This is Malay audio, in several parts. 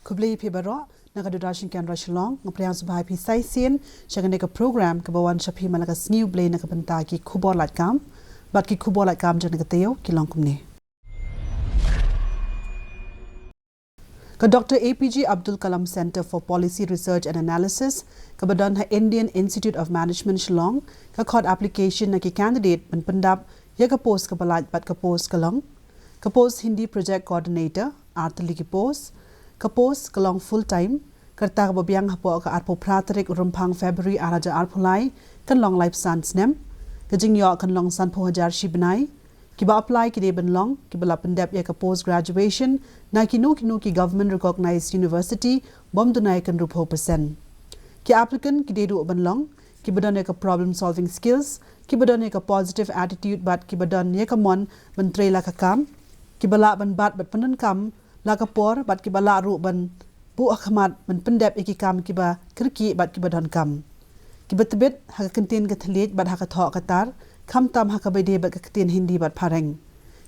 Kublai Pibaro, Nakadudashin Can Rush Long, Naprians by Pisaisian, Shaganeka program, Kabawan Shapi Malakas new blade Nakapantaki, KHUBOR like KAM, but KHUBOR like KAM Janakateo, Kilongkumne. Dr. APJ Abdul Kalam Center for Policy Research and Analysis, Kabadan ha Indian Institute of Management Shillong, Kakod application na ki candidate ban Pandap, Yakapos Kabalat bat Kapos Kalong, Kapos Hindi Project Coordinator, Artali Kipos, Kapos Kalong full time, Kartag Babiang Hapo ka Arpo Pratarik Rumpang February Araja Arpulai, Kanlong Life Sans Nem, Kajing York Kanlong San Pohajar Shibnai, Kiba apply ki deben long, kiba lapendep ya ka post graduation, na kinu ki government recognized university, bom dunay kan rupo percent. Ki applicant ki dedu oban long, kiba don ya ka problem solving skills, kiba don ya ka positive attitude but kiba don ya ka mon ban tre la ka kam, kiba la ban bat panun kam, la ka por but kiba la ru ban bu akhamat ban pendep ya ki kam kiba kirki but kiba don kam. Kiba tebet haka kentin ka thalit but haka thok katar, Kam tam haka bede bat katin Hindi bat pareng.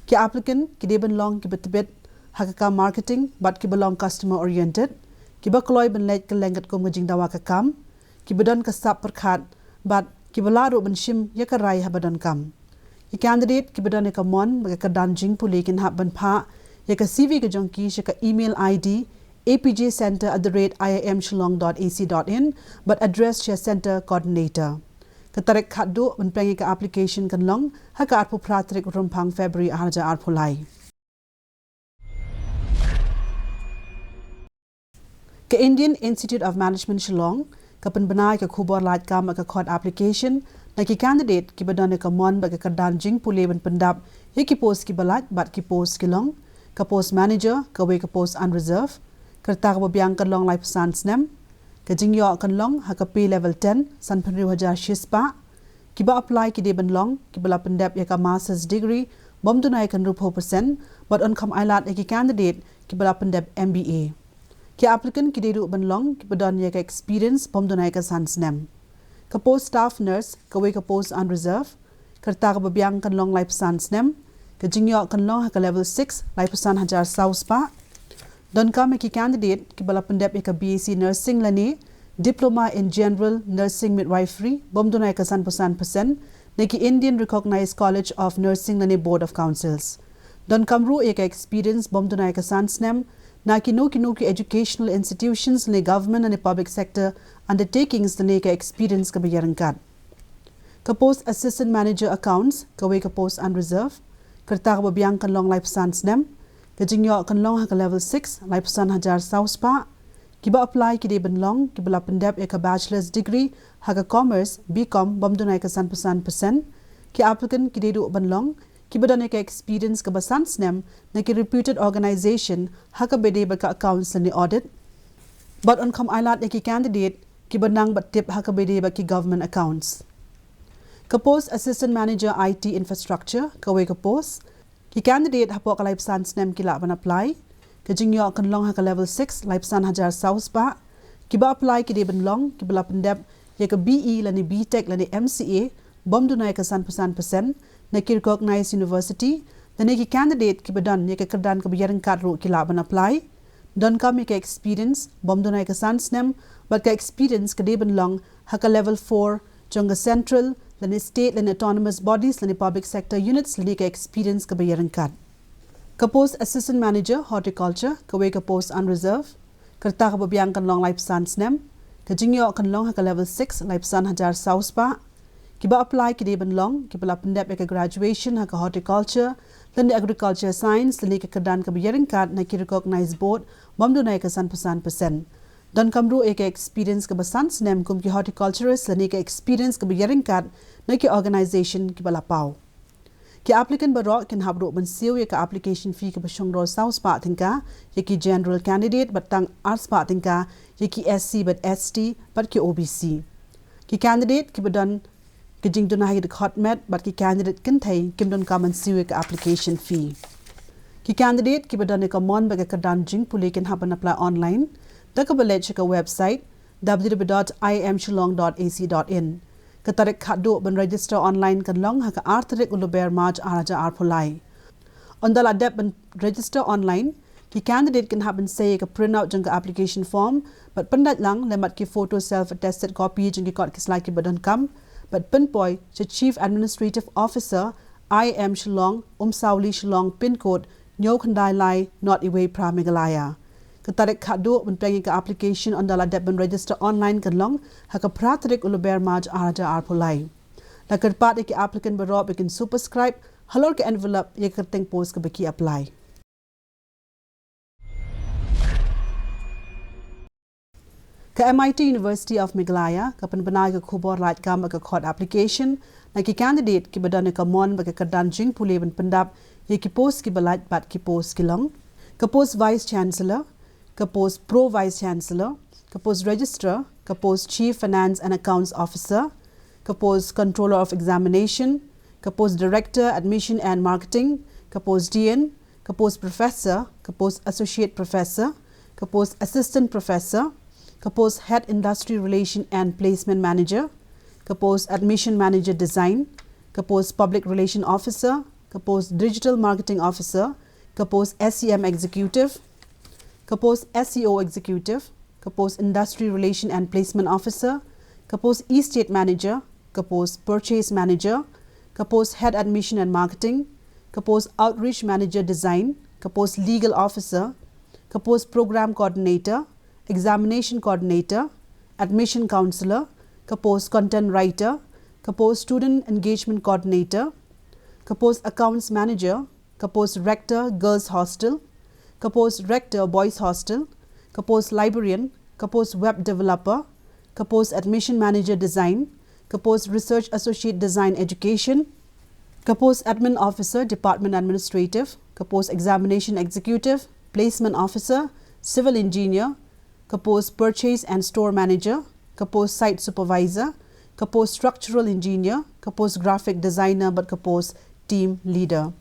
Ki applicant ki deben long ki betebet haka kam marketing bat ki belong customer oriented. Ki ba kloy ben leit ke lengat ko ngajing dawa ka kam. Ki bedan ka sap perkhat bat ki balaru ben shim ya ka rai ha bedan kam. Ki candidate ki bedan ka mon ba ka danjing pulikin hab ben pha ya ka CV ka jongki sha ka email ID apjcenter@iimshillong.ac.in but address share center coordinator. Katarik khaddu menpengi ka application kan long haka arpo pratrik rumpang February arja arpulai. Ka Indian Institute of Management Shillong kapan benai ka KHUBOR LAIT KAM ka code application na ki candidate ki badane ka mon ba ka kadan jing pule ben pendap ye ki post ki balat bat ki post ki long ka post manager ka we ka post unreserved karta ka biang kan long life sans nem Kajing yo kan long haka P level 10 san penriu hajar shispa kiba apply ki deben long kiba pendep ya ka master's degree bom tunai kan rupo percent but on kam ailat ki candidate kiba pendep MBA ki applicant ki dedu ben long kiba don ya ka experience bom tunai ka sans nem ka post staff nurse ka we ka post unreserved karta ka biang kan long life sans nem kajing yo kan long haka level 6 life san hajar sauspa Don kam ki candidate ki bala pendep ka BSc nursing lani diploma in general nursing midwifery bom dunai ka 100% neki Indian recognized college of nursing lani board of councils don kam ru ka experience bom dunai ka sansnem na ki educational institutions lani government and public sector undertakings lani ka experience ka bayarangkat ka post assistant manager accounts ka we ka post unreserved karta ka biang kan long life sansnem Kajing yo kan long haka level 6 life san hajar sauspa kiba apply ki deben long kiba pendep ka bachelor's degree haka commerce BCom bom dunai ka 100% ki applicant ki dedu ban long kiba don ka experience ka basan snem na ki reputed organization haka bede ba ka accounts ni audit but on kam ailat ki candidate kiba nang bat tip haka bede ba ki government accounts ka post assistant manager IT infrastructure ka we ka post Ki candidate hapo ka life sans nem kila ban apply kajing yo kan long haka level 6 life san hajar south ba kiba apply ki deben long kiba pendep ya ka BE lani BTech lani MCA bom dunai ka 100% na ki recognized university dan ki candidate kiba dan ya ka kadan ka biyaran kadro kila ban apply don kam ka experience bom dunai ka sans nem but ka experience ka deben long haka level 4 jonga central lani state lani autonomous bodies lani public sector units lani ka experience ka bayaran kad ka post assistant manager horticulture ka we ka post unreserved karta ka babiang kan long life sans nem ka jingyo kan long haka level 6 life san hajar south pa kiba apply ki deben long kiba pendep ka graduation haka horticulture lani agriculture science lani ka kadan ka bayaran kad na ki recognized board bom dunai ka 100% Don kamru ka experience ka basan snem kum ki horticulturist lani ka experience ka bayaring kad na ki organization ki balapau. Ki applicant baro kin habro ban siu ka application fee ka basong ro south pa tingka ya ki general candidate but tang arts pa tingka ya ki SC but ST but ki OBC. Ki candidate ki badan ki jing dunai the hotmet but ki candidate kin thai kim don kaman siu ka application fee. Ki candidate ki badan ka mon ba ka kadan jing puli kin haban apply online. Dakabalet ka website www.iimshillong.ac.in Katarik khaddu ban register online kan long haka artarik uluber march araja arpulai. Ondala dep ban register online Ki candidate can happen say ka print out jang ka application form but pendat lang lemat ki photo self attested copy jang ki kot ki slide ki badan kam but penpoy cha Chief Administrative Officer I.M. Shillong Sauli Shillong pin code Nyo Khandai Lai not away pra Meghalaya. Katarik khadu menpengi ka application on dala debben register online kan long haka pratarik uluber maj araja arpulai. Nakarpat ki applicant berob ikin superscribe halor ke envelope ye kerteng post ke baki apply. Ka MIT University of Meghalaya ka penbenai ka KHUBOR LAIT KAM ka court application na ki candidate ki badane ka mon ba ka kadan jing pule ben pendap ye ki post ki balait bat ki post ki long ka post vice chancellor ka post pro vice chancellor ka post registrar ka post chief finance and accounts officer ka post controller of examination ka post director admission and marketing ka post DN ka post professor ka post associate professor ka post assistant professor ka post head industry relation and placement manager ka post admission manager design ka post public relation officer ka post digital marketing officer ka post SEM executive ka post SEO executive ka post industry relation and placement officer ka post e-state manager ka post purchase manager ka post head admission and marketing ka post outreach manager design ka post legal officer ka post program coordinator examination coordinator admission counselor ka post content writer ka post student engagement coordinator ka post accounts manager ka post rector girls hostel ka post rector boys hostel ka post librarian ka post web developer ka post admission manager design ka post research associate design education ka post admin officer department administrative ka post examination executive placement officer civil engineer ka post purchase and store manager ka post site supervisor ka post structural engineer ka post graphic designer but ka post team leader.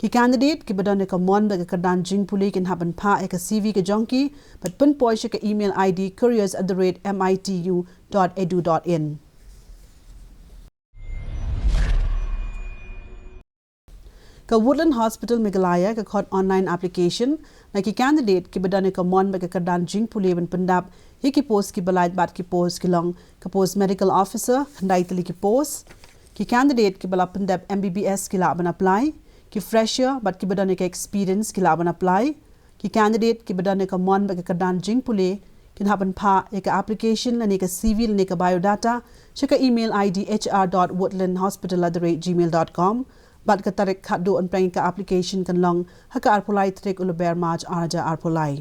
Ki candidate ki badan ka mon ba ka kadan jing puli kin haban pa ka CV ka jonki but pun poy ka email ID careers@mitu.edu.in. Ka Woodland Hospital Meghalaya ka khot online application na ki candidate ki badan ka mon ba ka kadan jing puli ben pendap hi ki post ki balait bat ki post ki long ka post medical officer khandai tali ki post ki candidate ki bala pendap MBBS ki la ban apply ki fresher but ki badane ka experience ki laban apply ki candidate ki badane ka mon ba ka kadan jing pule kin haban pa ka application ne ka CV ne ka biodata cheka email ID hr.woodlandhospital@gmail.com bat ka tarik khadu on prang ka application kan long haka arpulai trek uluber maj araja arpulai.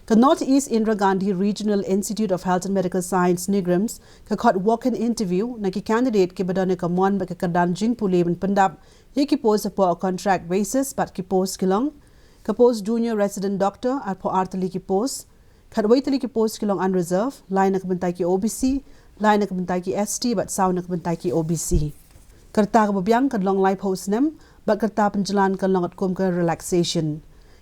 The Northeast Indira Gandhi Regional Institute of Health and Medical Science Nigrams ka khot walk-in interview na ki candidate ki badane ka mon ba ka kadan jing pule ben pendap ye ki post po a contract basis but ki post kilong ka post junior resident doctor at po artali ki post khat waitali ki post kilong unreserved line ka bentai ki OBC line ka bentai ki ST but sound ka bentai ki OBC karta ka babyang kan long life post nem ba karta penjalan kan long at kom ka relaxation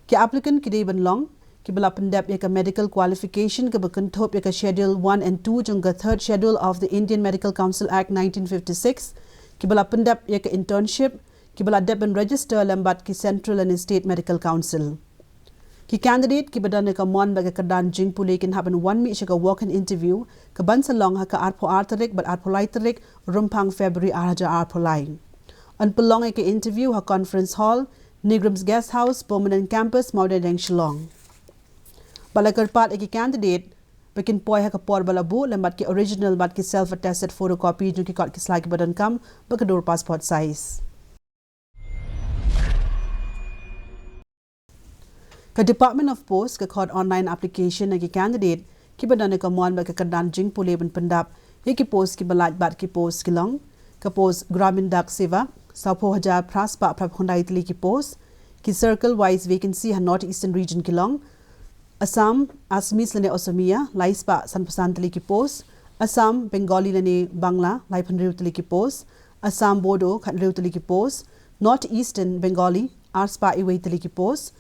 ki applicant ki de ben long ki bala pendap ya ka medical qualification ka bakantop ya ka schedule 1 and 2 jung ka third schedule of the Indian Medical Council Act 1956 ki bala pendap ya ka internship ki bala deben register lambat ki Central and State Medical Council ki candidate ki badan ka mon ba ka kadan jing pule kin happen 1 mi ka walk in interview ka bansalong ha ka arpo artarik but arpo laitarik rumpang February araja arpo line an pelong ka interview ha conference hall Nigrams Guest House Permanent Campus Maudadeng Shillong Balakarpat ki candidate bikin poy ha kapor balabu lembat ki original bat ki self attested photocopy jo ki kot ki slide badan kam bakadur passport size ka Department of Post ka khot online application ki candidate ki badan ka mon ba ka kadan jing pule ben pendap ye ki post ki balat bat ki post ki long ka post Gramin Dak Seva Sapo Hajar Praspa Prabhundai Tli ki post ki circle wise vacancy ha North Eastern region ki long Assam Assamese lane Osomia Laispa Sanpasantali ki post Assam Bengali lane Bangla Laipanriutali ki post Assam Bodo Khanriutali ki post North Eastern Bengali Arspa Iwaitali ki post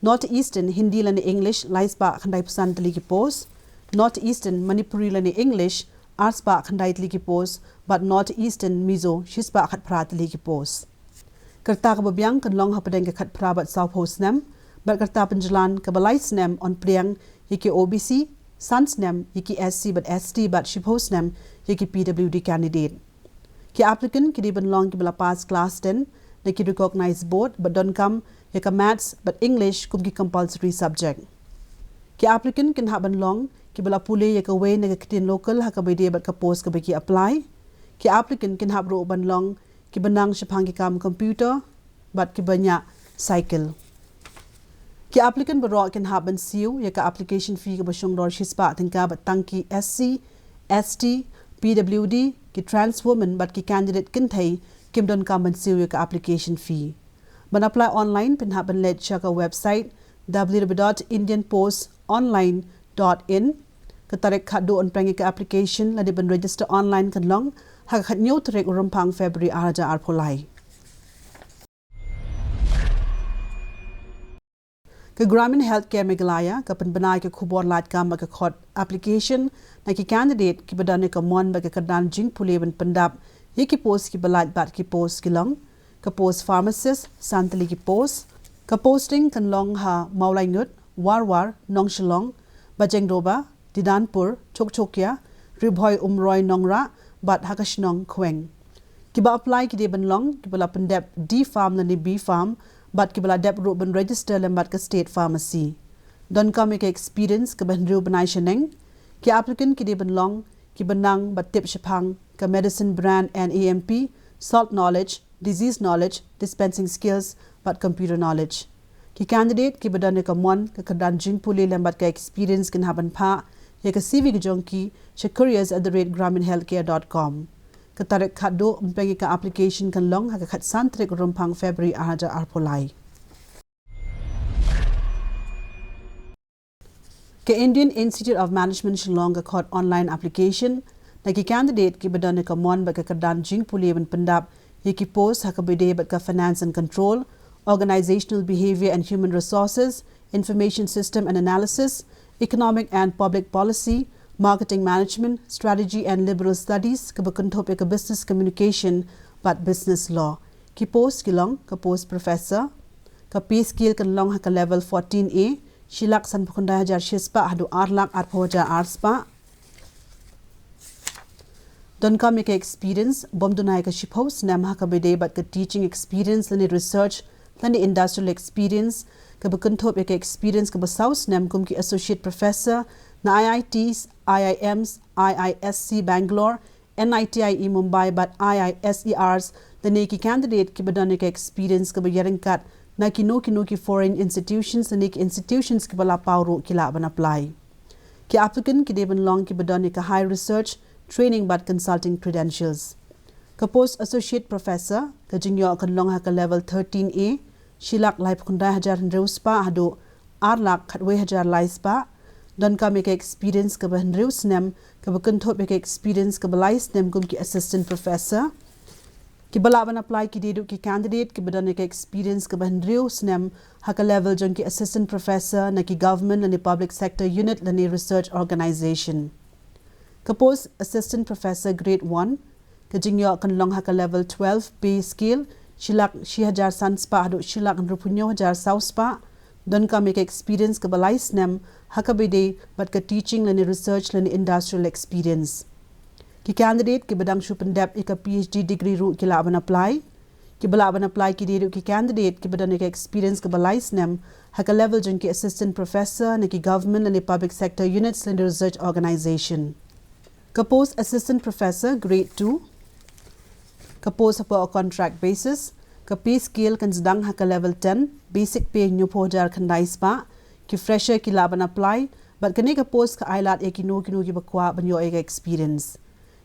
North Eastern Hindi lane English Laispa Khandai Pasantali ki post North Eastern Manipuri lane English Arspa khandai tli post but northeastern Mizo Shispa khat pra tli post. Kerta ka babyang kan long hapadeng ka khat pra bat South Host nem, but kerta penjalan ka balai nem on priang yiki OBC, Sans nem yiki SC but ST but Shiphost nem yiki PWD candidate. Ki applicant ki di ban long ki bala pass class 10 na ki recognized board but don't come yaka maths but English kum ki compulsory subject. Ki applicant kin haban long ki bala pule yaka way na kitin local haka bide but ka post ka baki apply. Ki applicant kin habro ban long ki banang shapang ki KAM computer but ki banya cycle. Ki applicant baro kin haban siu yaka application fee ka basyong dor shispa tingka but tangki SC, ST, PWD ki trans woman but ki candidate kin thai kim don kam ban siu yaka application fee. Ban apply online pin haban LAIT shaka website www.indianpostonline.in katarek khadu on prangi ka application la di ban register online kan long ha khat new trek urumpang February araja arpolai. Ka Gramin Healthcare Meghalaya ka penbanai ka KHUBOR LAIT KAM ka khot application na ki candidate ki badane ka mon ba ka kadan jing puleban pendap yiki post ki balat bat ki post ki long ka post pharmacist santali ki post ka posting kan long ha maulai ngut warwar nong shillong bajeng doba didanpur chokchokya ribhoi umroi nongra bat hakashnong khweng ki ba apply ki de ban long ki bala pendap D farm na ni B farm but ki bala dep ro ban register lembat ka state pharmacy don ka me ka experience ka ban ru banai sheneng ki applicant ki de ban long ki banang bat tip shapang ka medicine brand and AMP salt knowledge disease knowledge dispensing skills but computer knowledge ki candidate ki badane ka mon ka kadan jing puli lembat ka experience kin haban pha ye ka CV ki jonki careers@graminhealthcare.com ka tarek khado umpengi ka application kan long ha ka khat santrek rumpang February ahaja arpolai ka Indian Institute of Management Shillong ka khot online application na ki candidate ki badane ka mon ba ka kadan jing puli ban pendap ye ki post ha ka bide bat ka finance and control organizational behavior and human resources information system and analysis economic and public policy marketing management, strategy and liberal studies, ka bakantop ka business communication, but business law. Ki post kilong, ka post professor, ka pay skill kan long ha ka level 14A, shilak san pukunda hajar shispa hadu arlak arpoja arspa. Don ka ka experience, bom dunay ka shiphost nam ha ka bide but ka teaching experience, lani research, lani industrial experience, ka bakantop ka experience ka basaus nam kum ki associate professor, na IITs, IIMs, IISC Bangalore, NITIE Mumbai but IISERs the neki candidate ki badane ka experience ka bayaring kat na kino ki foreign institutions the neki institutions ki bala pawro ki la ban apply ki applicant ki deban long ki badane ka high research training but consulting credentials ka post associate professor ka jingyo kan long ha ka level 13A shilak lai phunda hajar reuspa hado arlak khatwe hajar laispa don ka make experience ka ban reus nem ka bakan thop make experience ka balais nem kum ki assistant professor ki bala ban apply ki dedu ki candidate ki badan ka experience ka ban reus nem ha ka level jon ki assistant professor na ki government and public sector unit na ni research organization ka post assistant professor grade 1 ka jingyo kan long ha ka level 12 pay scale shilak 6000 sanspa hadu shilak rupunyo hajar sauspa don ka make experience ka balais nem hakabide but ka teaching lani research lani industrial experience ki candidate ki badang shupendap ka PhD degree ru ki laban apply ki balaban apply ki deru ki candidate ki badan ka experience ka balais nem haka level jun ki assistant professor ne ki government lani public sector units lani research organization ka post assistant professor grade 2 ka post per contract basis ka pay scale kan sedang haka level 10 basic pay new pojar khandai spa ki fresher ki laban apply but kani ka post ka ailat e ki bakwa banyo e experience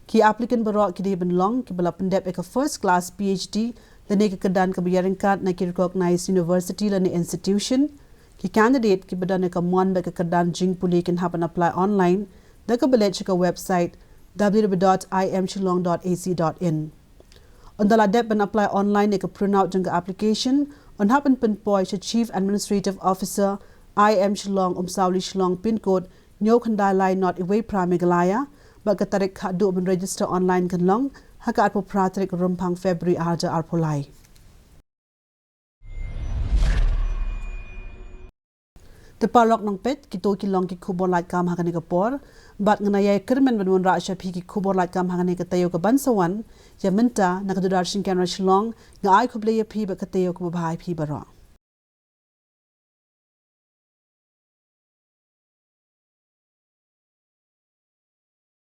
ki applicant baro ki de ben long ki bala pendep e ka first class PhD lane ka kadan ka bayaring card na ki recognized university lane institution ki candidate ki badan ka mon ba ka kadan jing puli can happen apply online da ka balet ka website www.imshillong.ac.in on the ladep ban apply online ka print out jang application on happen pin poi chief administrative officer IM Shillong Sauli Shillong pin code Nyo Khandai Line not away Meghalaya ba ka tarik khadu ben register online kan long haka at po pratrik rumpang February arja arpolai. Tepalok nong pet kito kilong ki KHUBOR LAIT KAM hagani kapor bat nganayay kermen benun rasya pi ki KHUBOR LAIT KAM hagani katayo ka bansawan ya minta nakadudar singkan rasilong nga ay kuble ya pi ba katayo ka babhay pi baro.